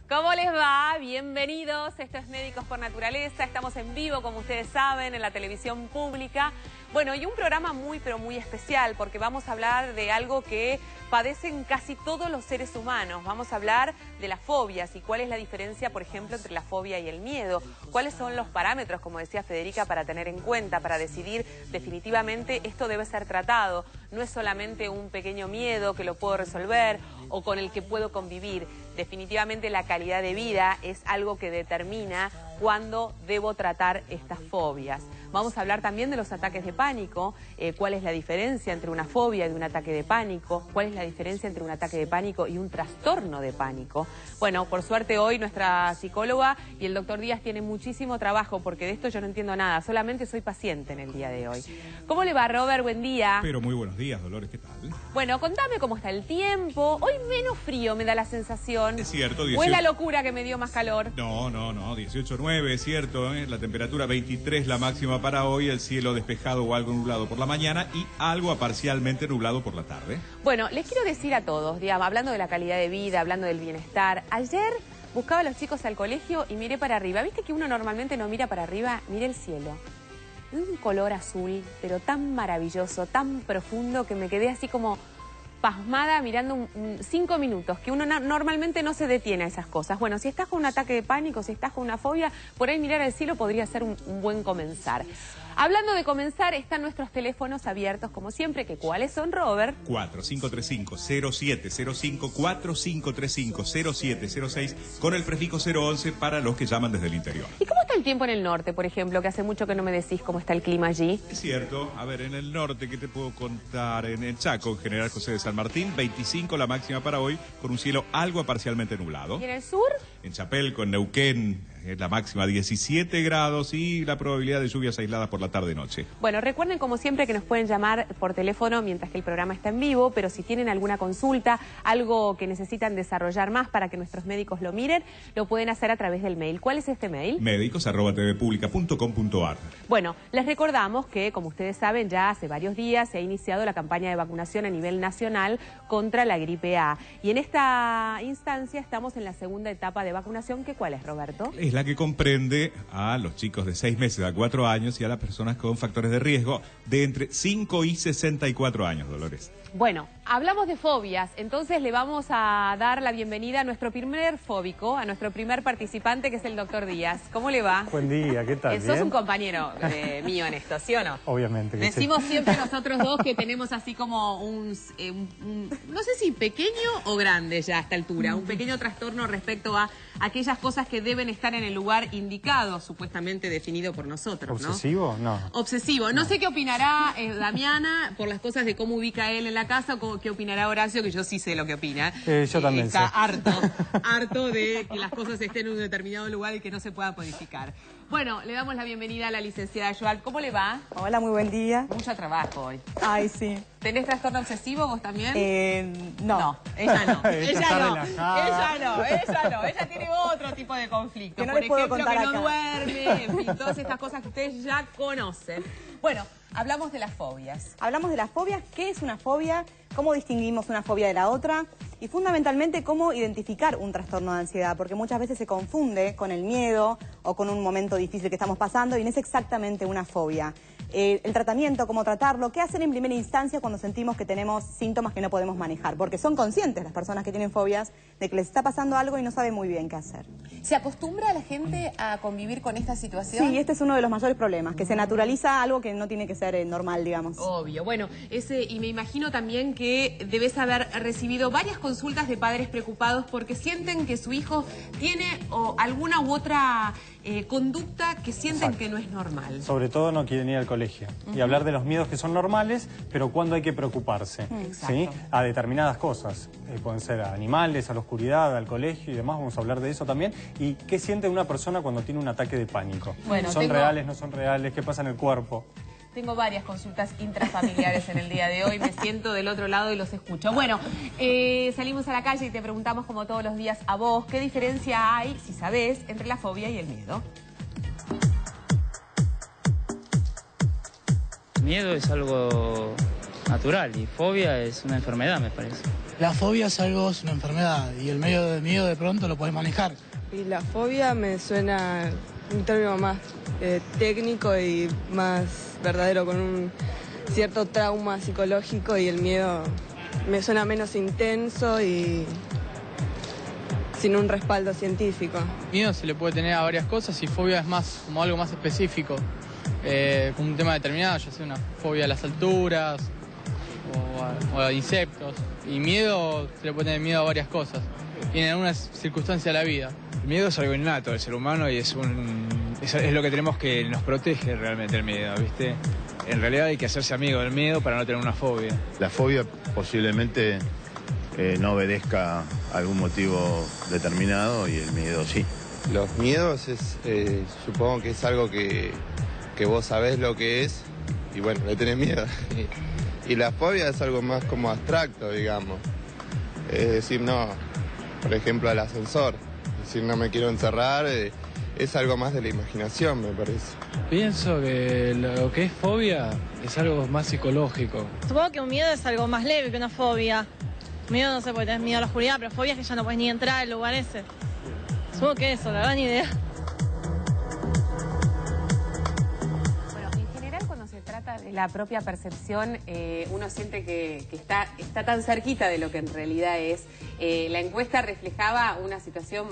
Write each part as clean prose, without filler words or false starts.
¿Cómo les va? Bienvenidos. Esto es Médicos por Naturaleza. Estamos en vivo, como ustedes saben, en la televisión pública. Bueno, y un programa muy, pero muy especial, porque vamos a hablar de algo que padecen casi todos los seres humanos. Vamos a hablar de las fobias y cuál es la diferencia, por ejemplo, entre la fobia y el miedo. Cuáles son los parámetros, como decía Federica, para tener en cuenta, para decidir definitivamente esto debe ser tratado. No es solamente un pequeño miedo que lo puedo resolver o con el que puedo convivir. Definitivamente la calidad de vida es algo que determina cuándo debo tratar estas fobias. Vamos a hablar también de los ataques de pánico, cuál es la diferencia entre una fobia y un ataque de pánico, cuál es la diferencia entre un ataque de pánico y un trastorno de pánico. Bueno, por suerte hoy nuestra psicóloga y el doctor Díaz tienen muchísimo trabajo porque de esto yo no entiendo nada, solamente soy paciente en el día de hoy. ¿Cómo le va, Robert? Buen día. Pero muy buenos días, Dolores, ¿qué tal? Bueno, contame cómo está el tiempo. Hoy menos frío me da la sensación. Es cierto, 18... ¿O es la locura que me dio más calor? No, 18,9, es cierto, la temperatura 23 la máxima para hoy, el cielo despejado o algo nublado por la mañana y algo parcialmente nublado por la tarde. Bueno, les quiero decir a todos, digamos, hablando de la calidad de vida, hablando del bienestar, ayer buscaba a los chicos al colegio y miré para arriba. ¿Viste que uno normalmente no mira para arriba? Miré el cielo. Un color azul, pero tan maravilloso, tan profundo, que me quedé así como pasmada mirando 5 minutos, que uno normalmente no se detiene a esas cosas. Bueno, si estás con un ataque de pánico, si estás con una fobia, por ahí mirar al cielo podría ser un buen comenzar. Hablando de comenzar, están nuestros teléfonos abiertos, como siempre, que ¿cuáles son, Robert? 4535-0705, 4535-0706, con el prefijo 011 para los que llaman desde el interior. ¿Y cómo está el tiempo en el norte, por ejemplo, que hace mucho que no me decís cómo está el clima allí? Es cierto, a ver, en el norte, ¿qué te puedo contar? En el Chaco, General José de San Martín, 25 la máxima para hoy, con un cielo algo parcialmente nublado. ¿Y en el sur? En Chapelco, en Neuquén, la máxima 17 grados y la probabilidad de lluvias aisladas por la tarde-noche. Bueno, recuerden como siempre que nos pueden llamar por teléfono mientras que el programa está en vivo, pero si tienen alguna consulta, algo que necesitan desarrollar más para que nuestros médicos lo miren, lo pueden hacer a través del mail. ¿Cuál es este mail? médicos@tvpublica.com.ar. Bueno, les recordamos que, como ustedes saben, ya hace varios días se ha iniciado la campaña de vacunación a nivel nacional contra la gripe A. Y en esta instancia estamos en la segunda etapa de vacunación, que ¿cuál es, Roberto? Es la que comprende a los chicos de 6 meses a 4 años y a las personas con factores de riesgo de entre 5 y 64 años, Dolores. Bueno, hablamos de fobias, entonces le vamos a dar la bienvenida a nuestro primer fóbico, a nuestro primer participante, que es el doctor Díaz. ¿Cómo le va? Buen día, ¿qué tal? Sos un compañero mío en esto, ¿sí o no? Obviamente que Decimos sí. siempre nosotros dos que tenemos así como no sé si pequeño o grande ya a esta altura, un pequeño trastorno respecto a aquellas cosas que deben estar en el lugar indicado, supuestamente definido por nosotros, ¿no? ¿Obsesivo? No. Obsesivo. No sé qué opinará Damiana por las cosas de cómo ubica él en la casa, o qué opinará Horacio, que yo sí sé lo que opina. Yo también está sé. harto de que las cosas estén en un determinado lugar y que no se pueda modificar. Bueno, le damos la bienvenida a la licenciada Joal. ¿Cómo le va? Hola, muy buen día. Mucho trabajo hoy. Ay, sí. ¿Tenés trastorno obsesivo vos también? No. Ella no. Ella Ella tiene otro tipo de conflicto. Que no Por les puedo ejemplo, contar que no acá. duerme, en fin, todas estas cosas que ustedes ya conocen. Bueno, hablamos de las fobias. Hablamos de las fobias. ¿Qué es una fobia? ¿Cómo distinguimos una fobia de la otra? Y fundamentalmente, cómo identificar un trastorno de ansiedad, porque muchas veces se confunde con el miedo o con un momento difícil que estamos pasando y no es exactamente una fobia. El tratamiento, cómo tratarlo, qué hacer en primera instancia cuando sentimos que tenemos síntomas que no podemos manejar, porque son conscientes las personas que tienen fobias de que les está pasando algo y no saben muy bien qué hacer. ¿Se acostumbra a la gente a convivir con esta situación? Sí, este es uno de los mayores problemas, que se naturaliza algo que no tiene que ser normal, digamos. Obvio. Bueno, y me imagino también que debes haber recibido varias consultas de padres preocupados porque sienten que su hijo tiene alguna u otra conducta que sienten que no es normal. Sobre todo no quieren ir al colegio. Y hablar de los miedos que son normales, pero cuándo hay que preocuparse. ¿Sí? A determinadas cosas. Pueden ser a animales, a la oscuridad, al colegio y demás. Vamos a hablar de eso también. ¿Y qué siente una persona cuando tiene un ataque de pánico? Bueno, ¿Son reales, no son reales? ¿Qué pasa en el cuerpo? Tengo varias consultas intrafamiliares en el día de hoy, me siento del otro lado y los escucho. Bueno, salimos a la calle y te preguntamos como todos los días a vos, ¿qué diferencia hay, si sabés, entre la fobia y el miedo? Miedo es algo natural y fobia es una enfermedad, me parece. La fobia es una enfermedad y el medio de miedo de pronto lo puedes manejar. Y la fobia me suena un término más técnico y más verdadero, con un cierto trauma psicológico, y el miedo me suena menos intenso y sin un respaldo científico. Miedo se le puede tener a varias cosas y fobia es más como algo más específico, con un tema determinado, ya sea una fobia a las alturas o a insectos. Y miedo se le puede tener miedo a varias cosas y en algunas circunstancias de la vida. El miedo es algo innato del ser humano y es lo que tenemos, que nos protege realmente el miedo, ¿viste? En realidad hay que hacerse amigo del miedo para no tener una fobia. La fobia posiblemente no obedezca a algún motivo determinado y el miedo sí. Los miedos supongo que es algo que vos sabés lo que es y bueno, le tenés miedo. Y la fobia es algo más como abstracto, digamos. Es decir, no, por ejemplo, al ascensor. Es decir, no me quiero encerrar, es algo más de la imaginación, me parece. Pienso que lo que es fobia es algo más psicológico. Supongo que un miedo es algo más leve que una fobia. Miedo no sé, porque tenés miedo a la oscuridad, pero fobia es que ya no puedes ni entrar al lugar ese. Supongo que eso, la verdad, ni idea. Bueno, en general cuando se trata de la propia percepción, uno siente que está tan cerquita de lo que en realidad es. La encuesta reflejaba una situación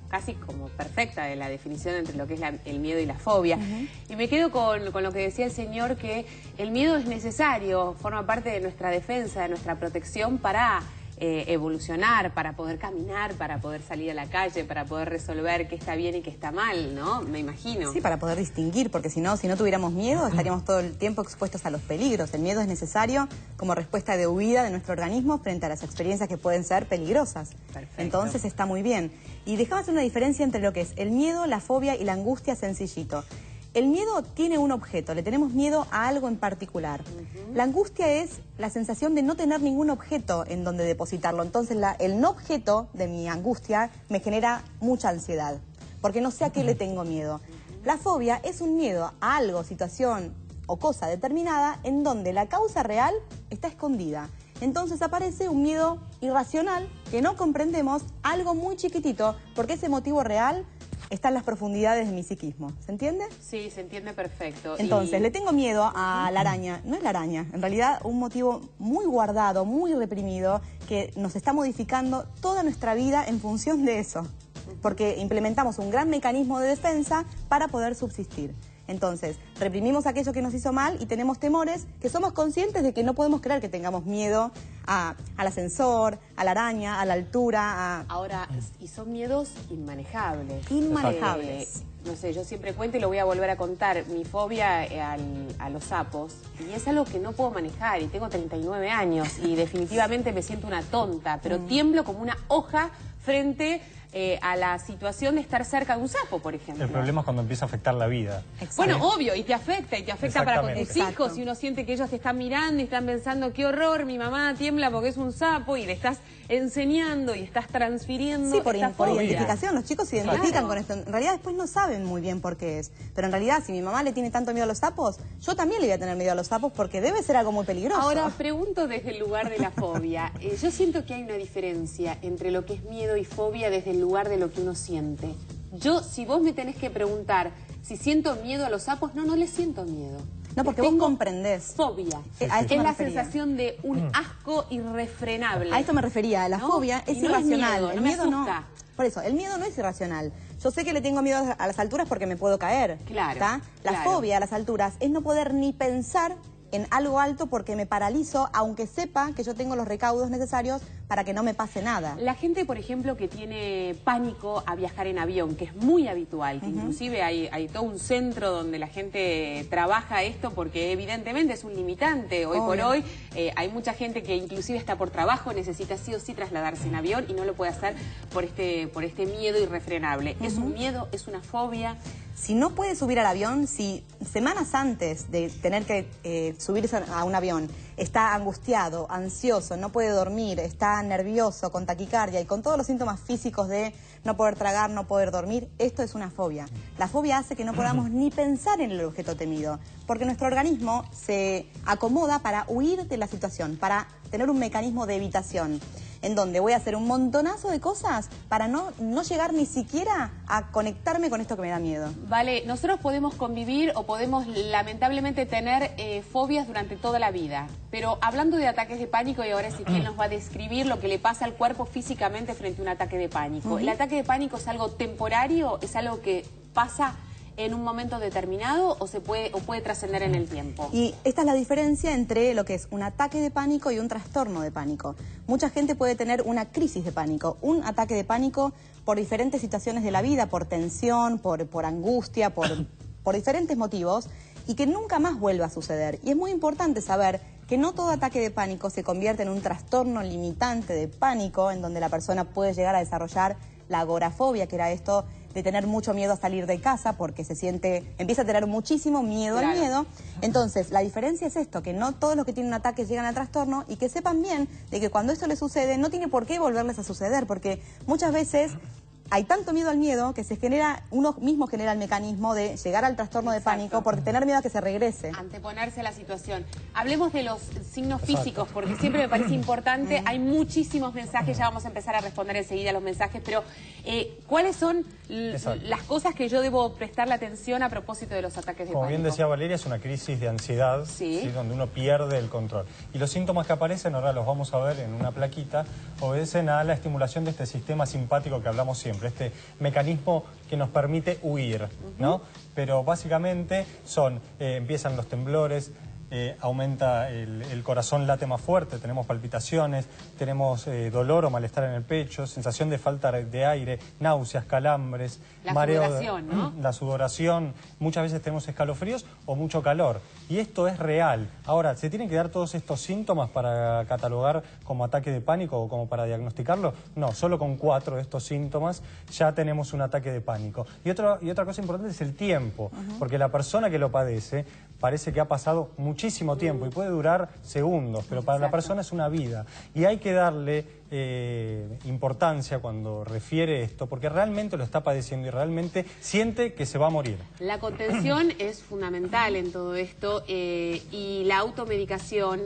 casi como perfecta de la definición entre lo que es el miedo y la fobia. Y me quedo con lo que decía el señor, que el miedo es necesario, forma parte de nuestra defensa, de nuestra protección para evolucionar, para poder caminar, para poder salir a la calle, para poder resolver qué está bien y qué está mal, ¿no? Me imagino. Sí, para poder distinguir, porque si no tuviéramos miedo, estaríamos todo el tiempo expuestos a los peligros. El miedo es necesario como respuesta de huida de nuestro organismo frente a las experiencias que pueden ser peligrosas. Perfecto. Entonces está muy bien. Y déjame hacer una diferencia entre lo que es el miedo, la fobia y la angustia, sencillito. El miedo tiene un objeto, le tenemos miedo a algo en particular. La angustia es la sensación de no tener ningún objeto en donde depositarlo. Entonces el no objeto de mi angustia me genera mucha ansiedad, porque no sé a qué le tengo miedo. La fobia es un miedo a algo, situación o cosa determinada en donde la causa real está escondida. Entonces aparece un miedo irracional que no comprendemos, algo muy chiquitito, porque ese motivo real está en las profundidades de mi psiquismo. ¿Se entiende? Sí, se entiende perfecto. Entonces, le tengo miedo a la araña. No es la araña, en realidad un motivo muy guardado, muy reprimido, que nos está modificando toda nuestra vida en función de eso. Porque implementamos un gran mecanismo de defensa para poder subsistir. Entonces, reprimimos aquello que nos hizo mal y tenemos temores que somos conscientes de que no podemos creer que tengamos miedo al ascensor, a la araña, a la altura. Ahora, y son miedos inmanejables. Inmanejables. No sé, yo siempre cuento y lo voy a volver a contar, mi fobia a los sapos, y es algo que no puedo manejar, y tengo 39 años, y definitivamente me siento una tonta, pero tiemblo como una hoja frente a la situación de estar cerca de un sapo, por ejemplo. El problema es cuando empieza a afectar la vida. Exacto. Bueno, obvio, y te afecta para con tus hijos, y uno siente que ellos te están mirando y están pensando, qué horror, mi mamá tiembla porque es un sapo, y le estás enseñando y estás transfiriendo. Sí, por identificación, los chicos se identifican con esto. En realidad después no saben muy bien por qué es, pero en realidad si mi mamá le tiene tanto miedo a los sapos, yo también le voy a tener miedo a los sapos porque debe ser algo muy peligroso. Ahora, pregunto desde el lugar de la fobia. Yo siento que hay una diferencia entre lo que es miedo y fobia desde el lugar de lo que uno siente. Yo, si vos me tenés que preguntar si siento miedo a los sapos, no les siento miedo. No, porque vos comprendés. Fobia. Es la sensación de un asco irrefrenable. A esto me refería. La fobia es irracional. El miedo no. Por eso, el miedo no es irracional. Yo sé que le tengo miedo a las alturas porque me puedo caer. Claro. La fobia a las alturas es no poder ni pensar en algo alto porque me paralizo, aunque sepa que yo tengo los recaudos necesarios para que no me pase nada. La gente, por ejemplo, que tiene pánico a viajar en avión, que es muy habitual, que inclusive hay todo un centro donde la gente trabaja esto porque evidentemente es un limitante. Hoy por hoy hay mucha gente que inclusive está por trabajo, necesita sí o sí trasladarse en avión y no lo puede hacer por este miedo irrefrenable. ¿Es un miedo? ¿Es una fobia? Si no puede subir al avión, si semanas antes de tener que subirse a un avión está angustiado, ansioso, no puede dormir, está nervioso, con taquicardia y con todos los síntomas físicos de no poder tragar, no poder dormir, esto es una fobia. La fobia hace que no podamos ni pensar en el objeto temido, porque nuestro organismo se acomoda para huir de la situación, para tener un mecanismo de evitación, en donde voy a hacer un montonazo de cosas para no llegar ni siquiera a conectarme con esto que me da miedo. Vale, nosotros podemos convivir o podemos lamentablemente tener fobias durante toda la vida, pero hablando de ataques de pánico, y ahora Ezequiel nos va a describir lo que le pasa al cuerpo físicamente frente a un ataque de pánico. ¿El ataque de pánico es algo temporario? ¿Es algo que pasa en un momento determinado o puede trascender en el tiempo? Y esta es la diferencia entre lo que es un ataque de pánico y un trastorno de pánico. Mucha gente puede tener una crisis de pánico, un ataque de pánico por diferentes situaciones de la vida, por tensión, por angustia, por diferentes motivos, y que nunca más vuelva a suceder. Y es muy importante saber que no todo ataque de pánico se convierte en un trastorno limitante de pánico, en donde la persona puede llegar a desarrollar la agorafobia, que era esto de tener mucho miedo a salir de casa porque empieza a tener muchísimo miedo al miedo. Entonces, la diferencia es esto, que no todos los que tienen un ataque llegan al trastorno, y que sepan bien de que cuando esto les sucede no tiene por qué volverles a suceder, porque muchas veces hay tanto miedo al miedo que uno mismo genera el mecanismo de llegar al trastorno de pánico por tener miedo a que se regrese. Anteponerse a la situación. Hablemos de los signos físicos, porque siempre me parece importante. Hay muchísimos mensajes, ya vamos a empezar a responder enseguida los mensajes, pero ¿cuáles son las cosas que yo debo prestarle atención a propósito de los ataques de pánico? Como bien decía Valeria, es una crisis de ansiedad, ¿sí? Donde uno pierde el control. Y los síntomas que aparecen, ahora los vamos a ver en una plaquita, obedecen a la estimulación de este sistema simpático que hablamos siempre, este mecanismo que nos permite huir, ¿no? Pero básicamente empiezan los temblores, aumenta el corazón, late más fuerte, tenemos palpitaciones, tenemos dolor o malestar en el pecho, sensación de falta de aire, náuseas, calambres, mareo, sudoración, ¿no? La sudoración, muchas veces tenemos escalofríos o mucho calor. Y esto es real. Ahora, ¿se tienen que dar todos estos síntomas para catalogar como ataque de pánico o como para diagnosticarlo? No, solo con 4 de estos síntomas ya tenemos un ataque de pánico. Y otra cosa importante es el tiempo, porque la persona que lo padece parece que ha pasado muchísimo tiempo y puede durar segundos, pero para la persona es una vida. Y hay que darle importancia cuando refiere esto, porque realmente lo está padeciendo y realmente siente que se va a morir. La contención es fundamental en todo esto, y la automedicación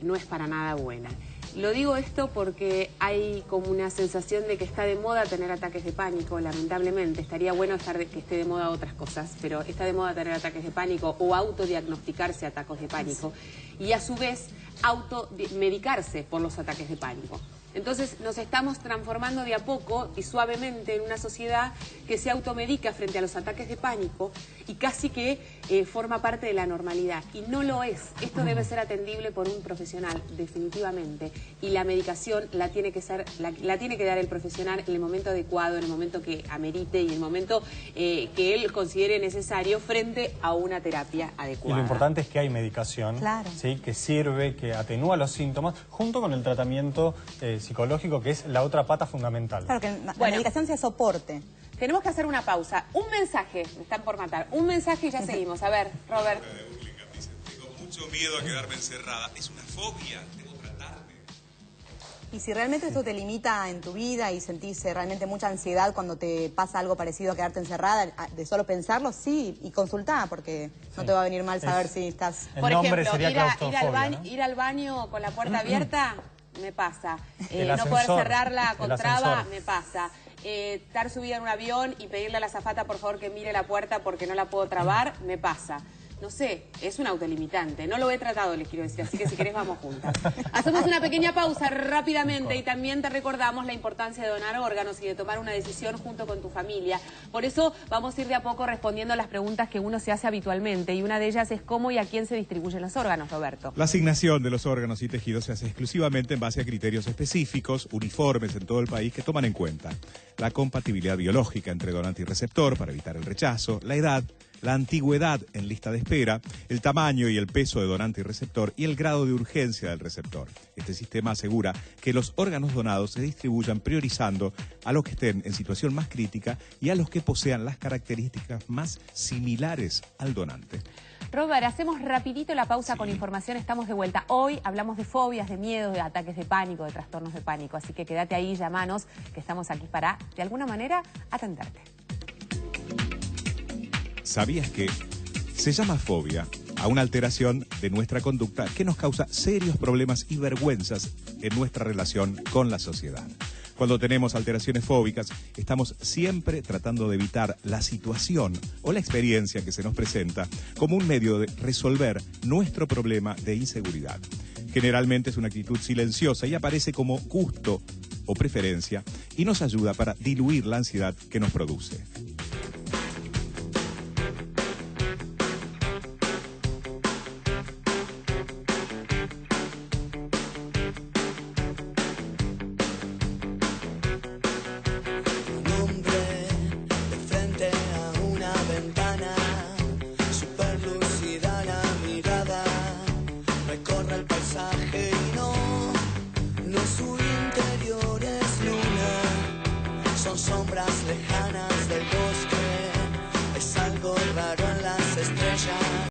no es para nada buena. Lo digo esto porque hay como una sensación de que está de moda tener ataques de pánico, lamentablemente. Estaría bueno que esté de moda otras cosas, pero está de moda tener ataques de pánico o autodiagnosticarse ataques de pánico y a su vez automedicarse por los ataques de pánico. Entonces nos estamos transformando de a poco y suavemente en una sociedad que se automedica frente a los ataques de pánico y casi que forma parte de la normalidad. Y no lo es. Esto debe ser atendible por un profesional, definitivamente. Y la medicación la tiene que dar el profesional en el momento adecuado, en el momento que amerite y en el momento que él considere necesario frente a una terapia adecuada. Y lo importante es que hay medicación, ¿sí? Que sirve, que atenúa los síntomas, junto con el tratamiento psicológico, que es la otra pata fundamental. Claro, que la medicación sea soporte. Tenemos que hacer una pausa. Un mensaje, me están por matar. Un mensaje y ya seguimos. A ver, Robert. Tengo mucho miedo a quedarme encerrada. Es una fobia, debo tratarme. Y si realmente esto te limita en tu vida y sentís realmente mucha ansiedad cuando te pasa algo parecido a quedarte encerrada, de solo pensarlo, sí, y consultá, porque no te va a venir mal saber si estás... Por ejemplo, ir al baño con la puerta abierta, me pasa. No poder cerrarla con traba, me pasa. Estar subida en un avión y pedirle a la azafata por favor que mire la puerta porque no la puedo trabar, me pasa. No sé, es un autolimitante. No lo he tratado, les quiero decir, así que si querés vamos juntas. Hacemos una pequeña pausa rápidamente y también te recordamos la importancia de donar órganos y de tomar una decisión junto con tu familia. Por eso vamos a ir de a poco respondiendo a las preguntas que uno se hace habitualmente y una de ellas es cómo y a quién se distribuyen los órganos, Roberto. La asignación de los órganos y tejidos se hace exclusivamente en base a criterios específicos, uniformes en todo el país, que toman en cuenta la compatibilidad biológica entre donante y receptor para evitar el rechazo, la edad, la antigüedad en lista de espera, el tamaño y el peso de donante y receptor y el grado de urgencia del receptor. Este sistema asegura que los órganos donados se distribuyan priorizando a los que estén en situación más crítica y a los que posean las características más similares al donante. Robert, hacemos rapidito la pausa con información, estamos de vuelta. Hoy hablamos de fobias, de miedos, de ataques de pánico, de trastornos de pánico, así que quédate ahí, llamanos, que estamos aquí para, de alguna manera, atenderte. ¿Sabías que se llama fobia a una alteración de nuestra conducta que nos causa serios problemas y vergüenzas en nuestra relación con la sociedad? Cuando tenemos alteraciones fóbicas, estamos siempre tratando de evitar la situación o la experiencia que se nos presenta como un medio de resolver nuestro problema de inseguridad. Generalmente es una actitud silenciosa y aparece como gusto o preferencia y nos ayuda para diluir la ansiedad que nos produce. Recorre el paisaje